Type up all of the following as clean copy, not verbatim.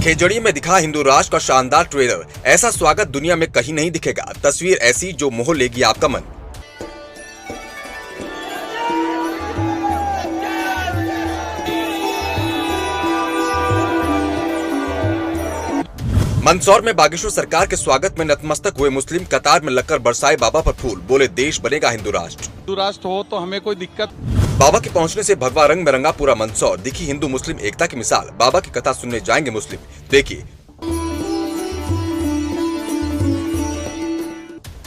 खेजड़ी में दिखा हिंदू राष्ट्र का शानदार ट्रेलर। ऐसा स्वागत दुनिया में कहीं नहीं दिखेगा। तस्वीर ऐसी जो मोह लेगी आपका मन। मंदसौर में बागेश्वर सरकार के स्वागत में नतमस्तक हुए मुस्लिम कतार में लगकर बरसाए बाबा पर फूल। बोले देश बनेगा हिंदू राष्ट्र। हिंदू राष्ट्र हो तो हमें कोई दिक्कत। बाबा के पहुंचने से भगवा रंग में रंगा पूरा मंदसौर। दिखी हिंदू मुस्लिम एकता की मिसाल। बाबा की कथा सुनने जाएंगे मुस्लिम। देखिए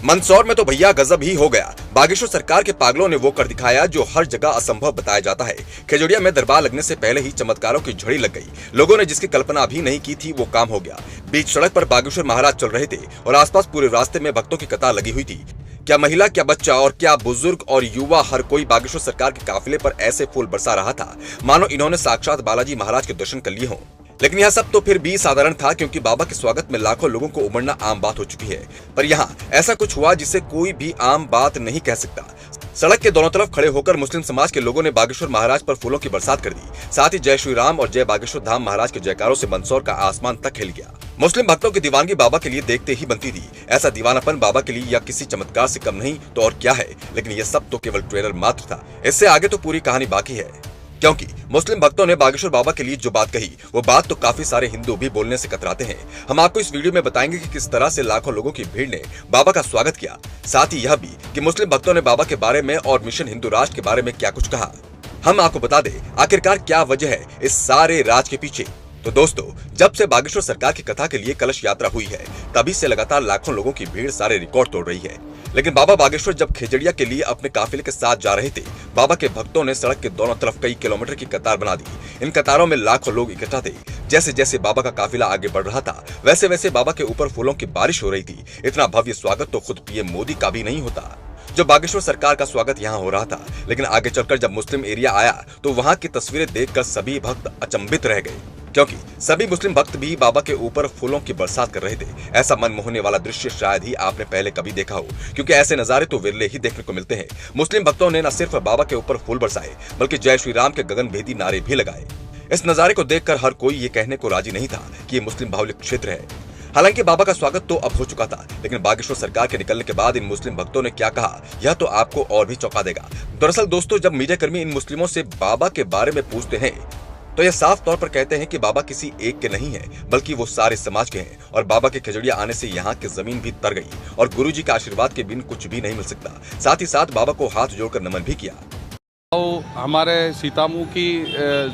मंदसौर में तो भैया गजब ही हो गया। बागेश्वर सरकार के पागलों ने वो कर दिखाया जो हर जगह असंभव बताया जाता है। खेजड़िया में दरबार लगने से पहले ही चमत्कारों की झड़ी लग गई। लोगों ने जिसकी कल्पना भी नहीं की थी वो काम हो गया। बीच सड़क पर बागेश्वर महाराज चल रहे थे और आसपास पूरे रास्ते में भक्तों की कतार लगी हुई थी। क्या महिला, क्या बच्चा और क्या बुजुर्ग और युवा, हर कोई बागेश्वर सरकार के काफिले पर ऐसे फूल बरसा रहा था मानो इन्होंने साक्षात बालाजी महाराज के दर्शन कर लिए हों। लेकिन यह सब तो फिर भी साधारण था, क्योंकि बाबा के स्वागत में लाखों लोगों को उमड़ना आम बात हो चुकी है। पर यहाँ ऐसा कुछ हुआ जिसे कोई भी आम बात नहीं कह सकता। सड़क के दोनों तरफ खड़े होकर मुस्लिम समाज के लोगों ने बागेश्वर महाराज पर फूलों की बरसात कर दी। साथ ही जय श्री राम और जय बागेश्वर धाम महाराज के जयकारों से मंदसौर का आसमान तक हिल गया। मुस्लिम भक्तों की दीवानगी बाबा के लिए देखते ही बनती थी। ऐसा दीवानापन बाबा के लिए या किसी चमत्कार से कम नहीं तो और क्या है। लेकिन यह सब तो केवल ट्रेलर मात्र था। इससे आगे तो पूरी कहानी बाकी है, क्योंकि मुस्लिम भक्तों ने बागेश्वर बाबा के लिए जो बात कही वो बात तो काफी सारे हिंदू भी बोलने से कतराते हैं। हम आपको इस वीडियो में बताएंगे कि किस तरह से लाखों लोगों की भीड़ ने बाबा का स्वागत किया। साथ ही यह भी कि मुस्लिम भक्तों ने बाबा के बारे में और मिशन हिंदू राष्ट्र के बारे में क्या कुछ कहा। हम आपको बता दें आखिरकार क्या वजह है इस सारे राज के पीछे। तो दोस्तों, जब से बागेश्वर सरकार की कथा के लिए कलश यात्रा हुई है तभी से लगातार लाखों लोगों की भीड़ सारे रिकॉर्ड तोड़ रही है। लेकिन बाबा बागेश्वर जब खेजड़िया के लिए अपने काफिले के साथ जा रहे थे, बाबा के भक्तों ने सड़क के दोनों तरफ कई किलोमीटर की कतार बना दी। इन कतारों में लाखों लोग इकट्ठा थे। जैसे जैसे बाबा का काफिला आगे बढ़ रहा था वैसे वैसे बाबा के ऊपर फूलों की बारिश हो रही थी। इतना भव्य स्वागत तो खुद पीएम मोदी का भी नहीं होता जो बागेश्वर सरकार का स्वागत यहाँ हो रहा था। लेकिन आगे चलकर जब मुस्लिम एरिया आया तो वहाँ की तस्वीरें देखकर सभी भक्त अचंभित रह गए, क्योंकि सभी मुस्लिम भक्त भी बाबा के ऊपर फूलों की बरसात कर रहे थे। ऐसा मन मोहने वाला दृश्य शायद ही आपने पहले कभी देखा हो, क्योंकि ऐसे नजारे तो विरले ही देखने को मिलते हैं। मुस्लिम भक्तों ने न सिर्फ बाबा के ऊपर फूल बरसाए बल्कि जय श्री राम के गगनभेदी नारे भी लगाए। इस नजारे को देखकर हर कोई ये कहने को राजी नहीं था कि ये मुस्लिम बाहुल्य क्षेत्र है। हालांकि बाबा का स्वागत तो अब हो चुका था, लेकिन बागेश्वर सरकार के निकलने के बाद इन मुस्लिम भक्तों ने क्या कहा यह तो आपको और भी चौंका देगा। दरअसल दोस्तों, जब मीडिया कर्मी इन मुस्लिमों से बाबा के बारे में पूछते हैं तो यह साफ तौर पर कहते हैं कि बाबा किसी एक के नहीं है बल्कि वो सारे समाज के हैं। और बाबा के खेजड़िया आने से यहाँ की जमीन भी तर गई और गुरुजी के आशीर्वाद के बिन कुछ भी नहीं मिल सकता। साथ ही साथ बाबा को हाथ जोड़कर नमन भी किया। तो हमारे सीतामू की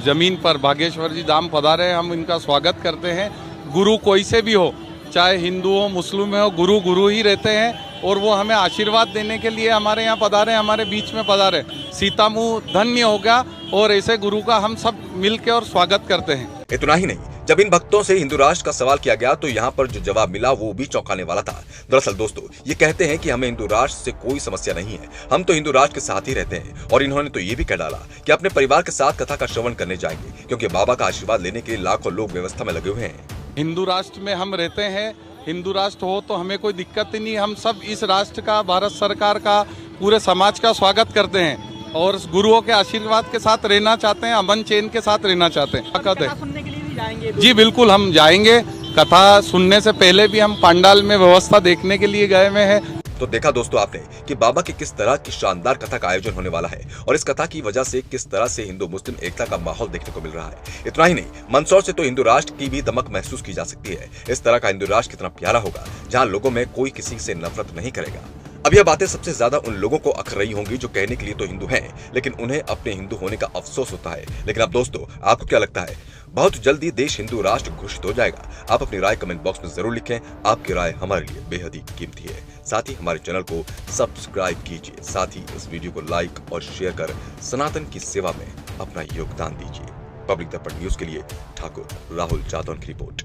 जमीन पर बागेश्वर जी धाम पधारे, हम इनका स्वागत करते हैं। गुरु कोई से भी हो, चाहे हिंदू हो मुस्लिम हो, गुरु गुरु ही रहते हैं और वो हमें आशीर्वाद देने के लिए हमारे यहाँ पधारे, हमारे बीच में पधारे। सीतामू धन्य हो गया और ऐसे गुरु का हम सब मिलकर और स्वागत करते हैं। इतना ही नहीं, जब इन भक्तों से हिंदू राष्ट्र का सवाल किया गया तो यहाँ पर जो जवाब मिला वो भी चौंकाने वाला था। दरअसल दोस्तों, ये कहते हैं कि हमें हिंदू राष्ट्र से कोई समस्या नहीं है, हम तो हिंदू राष्ट्र के साथ ही रहते हैं। और इन्होंने तो ये भी कह डाला कि अपने परिवार के साथ कथा का श्रवण करने जाएंगे, क्योंकि बाबा का आशीर्वाद लेने के लिए लाखों लोग व्यवस्था में लगे हुए हैं। हिंदू राष्ट्र में हम रहते हैं, हिंदू राष्ट्र हो तो हमें कोई दिक्कत ही नहीं। हम सब इस राष्ट्र का, भारत सरकार का, पूरे समाज का स्वागत करते हैं और गुरुओं के आशीर्वाद के साथ रहना चाहते हैं, अमन चैन के साथ रहना चाहते हैं। कथा सुनने के लिए भी जाएंगे? जी बिल्कुल, हम जाएंगे। कथा सुनने से पहले भी हम पंडाल में व्यवस्था देखने के लिए गए हुए हैं। तो देखा दोस्तों आपने कि बाबा की किस तरह की शानदार कथा का आयोजन होने वाला है और इस कथा की वजह से किस तरह से हिंदू मुस्लिम एकता का माहौल देखने को मिल रहा है। इतना ही नहीं, मंदसौर से तो हिंदू राष्ट्र की भी दमक महसूस की जा सकती है। इस तरह का हिंदू राष्ट्र कितना प्यारा होगा जहाँ लोगों में कोई किसी से नफरत नहीं करेगा। अब यह बातें सबसे ज्यादा उन लोगों को अखर रही होंगी जो कहने के लिए तो हिंदू हैं, लेकिन उन्हें अपने हिंदू होने का अफसोस होता है। लेकिन अब दोस्तों, आपको क्या लगता है? बहुत जल्दी देश हिंदू राष्ट्र घोषित हो जाएगा। आप अपनी राय कमेंट बॉक्स में जरूर लिखें। आपकी राय हमारे लिए बेहद ही कीमती है। साथ ही हमारे चैनल को सब्सक्राइब कीजिए। साथ ही इस वीडियो को लाइक और शेयर कर सनातन की सेवा में अपना योगदान दीजिए। पब्लिक दर्पण न्यूज के लिए ठाकुर राहुल जादौन की रिपोर्ट।